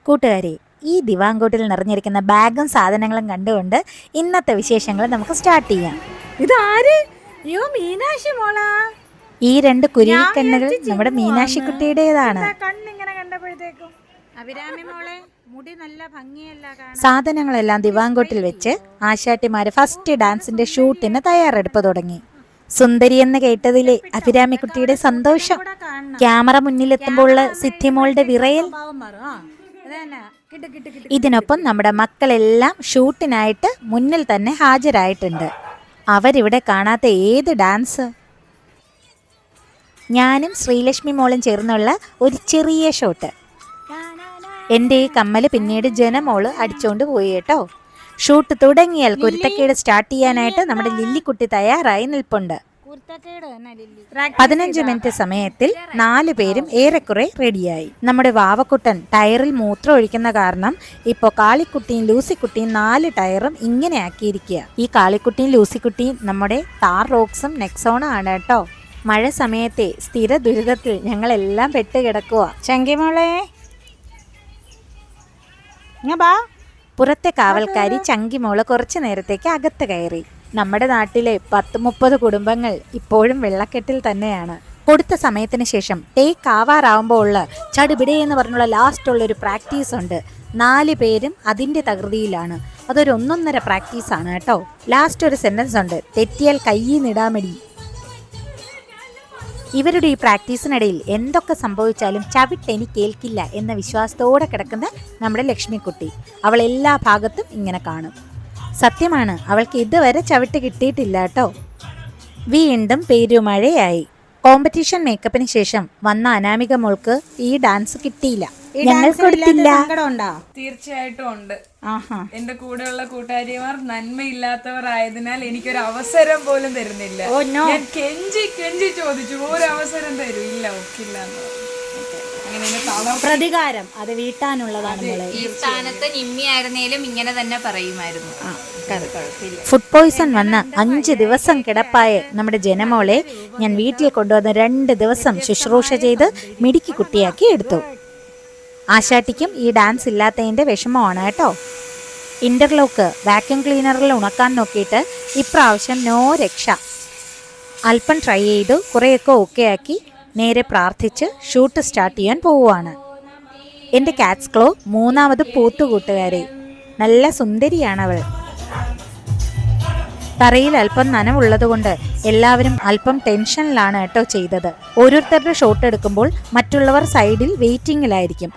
കൂട്ടുകാരെ, ഈ ദിവാങ്കോട്ടിൽ നിറഞ്ഞിരിക്കുന്ന ബാഗും സാധനങ്ങളും കണ്ടുകൊണ്ട് ഇന്നത്തെ വിശേഷങ്ങൾ നമുക്ക് സ്റ്റാർട്ട് ചെയ്യാം. ഇതാര്? അയ്യോ, മീനാക്ഷി മോളാ. ഈ രണ്ട് കുരുവിക്കണ്ണുകൾ നമ്മുടെ മീനാക്ഷി കുട്ടിയുടേതാണ്. കണ്ണിങ്ങനെ കണ്ടപ്പോഴത്തേക്കും അഭിരാമി മോളെ, മുടി നല്ല ഭംഗിയല്ല കാണാൻ. സാധനങ്ങളെല്ലാം ദിവാങ്കോട്ടിൽ വെച്ച് ആശാട്ടിമാര് ഫസ്റ്റ് ഡാൻസിന്റെ ഷൂട്ടിന് തയ്യാറെടുപ്പ് തുടങ്ങി. സുന്ദരി എന്ന് കേട്ടതിലെ അഭിരാമിക്കുട്ടിയുടെ സന്തോഷം, ക്യാമറ മുന്നിലെത്തുമ്പോൾ സിദ്ധിമോളുടെ വിറയൽ. ഇതിനൊപ്പം നമ്മുടെ മക്കളെല്ലാം ഷൂട്ടിനായിട്ട് മുന്നിൽ തന്നെ ഹാജരായിട്ടുണ്ട്. അവരിവിടെ കാണാത്ത ഏത് ഡാൻസ്! ഞാനും ശ്രീലക്ഷ്മി മോളും ചേർന്നുള്ള ഒരു ചെറിയ ഷോട്ട്. എൻ്റെ ഈ കമ്മല് പിന്നീട് ജനമോള് അടിച്ചോണ്ട് പോയി കേട്ടോ. ഷൂട്ട് തുടങ്ങിയാൽ കുരുത്തക്കേട് സ്റ്റാർട്ട് ചെയ്യാനായിട്ട് നമ്മുടെ ലില്ലിക്കുട്ടി തയ്യാറായി നിൽപ്പുണ്ട്. 15 മിനിറ്റ് സമയത്തിൽ 4 പേരും ഏറെക്കുറെ റെഡിയായി. നമ്മുടെ വാവക്കുട്ടൻ ടയറിൽ മൂത്രം ഒഴിക്കുന്ന കാരണം ഇപ്പോൾ കാളിക്കുട്ടിയും ലൂസിക്കുട്ടിയും 4 ടയറും ഇങ്ങനെ ആക്കിയിരിക്കുക. ഈ കാളിക്കുട്ടിയും ലൂസിക്കുട്ടിയും നമ്മുടെ താർ റോക്സും നെക്സോണും ആണ് കേട്ടോ. മഴ സമയത്തെ സ്ഥിര ദുരിതത്തിൽ ഞങ്ങളെല്ലാം പെട്ടുകിടക്കുക. ചങ്കിമോളെ, പുറത്തെ കാവൽക്കാരി ചങ്കിമോള് കുറച്ചു നേരത്തേക്ക് അകത്ത് കയറി. നമ്മുടെ നാട്ടിലെ 10-30 കുടുംബങ്ങൾ ഇപ്പോഴും വെള്ളക്കെട്ടിൽ തന്നെയാണ്. കൊടുത്ത സമയത്തിന് ശേഷം ടേക്ക് ആവാറാവുമ്പോൾ ഉള്ള ചടുപിടേ എന്ന് പറഞ്ഞുള്ള ലാസ്റ്റ് ഉള്ളൊരു പ്രാക്ടീസ് ഉണ്ട്. 4 പേരും അതിൻ്റെ തകൃതിയിലാണ്. അതൊരു 1.5 പ്രാക്ടീസാണ് കേട്ടോ. ലാസ്റ്റ് ഒരു സെൻറ്റൻസ് ഉണ്ട്, തെറ്റിയാൽ കയ്യിന്നിടാമടി. ഇവരുടെ ഈ പ്രാക്ടീസിനിടയിൽ എന്തൊക്കെ സംഭവിച്ചാലും ചവിട്ടെനിക്കേൽക്കില്ല എന്ന വിശ്വാസത്തോടെ കിടക്കുന്ന നമ്മുടെ ലക്ഷ്മിക്കുട്ടി, അവൾ എല്ലാ ഭാഗത്തും ഇങ്ങനെ കാണും. സത്യമാണ്, അവൾക്ക് ഇതുവരെ ചവിട്ട് കിട്ടിയിട്ടില്ല കേട്ടോ. വീണ്ടും പെരുമഴയായി. കോമ്പറ്റീഷൻ മേക്കപ്പിന് ശേഷം വന്ന അനാമിക മോൾക്ക് ഈ ഡാൻസ് കിട്ടിയില്ല. ഞങ്ങൾ കൊടുത്തില്ല. തീർച്ചയായിട്ടും ഉണ്ട്. എന്റെ കൂടെയുള്ള കൂട്ടുകാരിമാർ നന്മയില്ലാത്തവർ ആയതിനാൽ എനിക്കൊരു അവസരം പോലും തരുന്നില്ല. ഞാൻ കെഞ്ചി കെഞ്ചി ചോദിച്ചു, ഒരു അവസരം തരൂ. ഇല്ല, ഒക്കില്ല. പ്രതികാരം അത് വീട്ടാനുള്ളതാണ്. ഈ സ്ഥാനത്ത് നിമ്മിയായിരുന്നേലും ഇങ്ങനെ തന്നെ പറയുമായിരുന്നു. ഫുഡ് പോയ്സൺ വന്ന 5 ദിവസം കിടപ്പായ നമ്മുടെ ജനമോളെ ഞാൻ വീട്ടിൽ കൊണ്ടുവന്ന് 2 ദിവസം ശുശ്രൂഷ ചെയ്ത് മിടുക്കി കുട്ടിയാക്കി എടുത്തു. ആശാട്ടിക്കും ഈ ഡാൻസ് ഇല്ലാത്തതിൻ്റെ വിഷമമാണ് കേട്ടോ. ഇന്റർലോക്ക് വാക്യൂം ക്ലീനറിൽ ഉണക്കാൻ നോക്കിയിട്ട് ഇപ്രാവശ്യം നോ രക്ഷ. അല്പം ട്രൈ ചെയ്തു, കുറേയൊക്കെ ഓക്കെ ആക്കി നേരെ പ്രാർത്ഥിച്ച് ഷൂട്ട് സ്റ്റാർട്ട് ചെയ്യാൻ പോവുകയാണ്. എൻ്റെ കാറ്റ്സ് ക്ലോ 3ാമത് പൂത്തുകൂട്ടുകാരെ, നല്ല സുന്ദരിയാണവൾ. തറയിൽ അല്പം നനവുള്ളത് കൊണ്ട് എല്ലാവരും അല്പം ടെൻഷനിലാണ് കേട്ടോ ചെയ്തത്. ഓരോരുത്തരുടെ ഷോട്ട് എടുക്കുമ്പോൾ മറ്റുള്ളവർ സൈഡിൽ വെയിറ്റിംഗിലായിരിക്കും.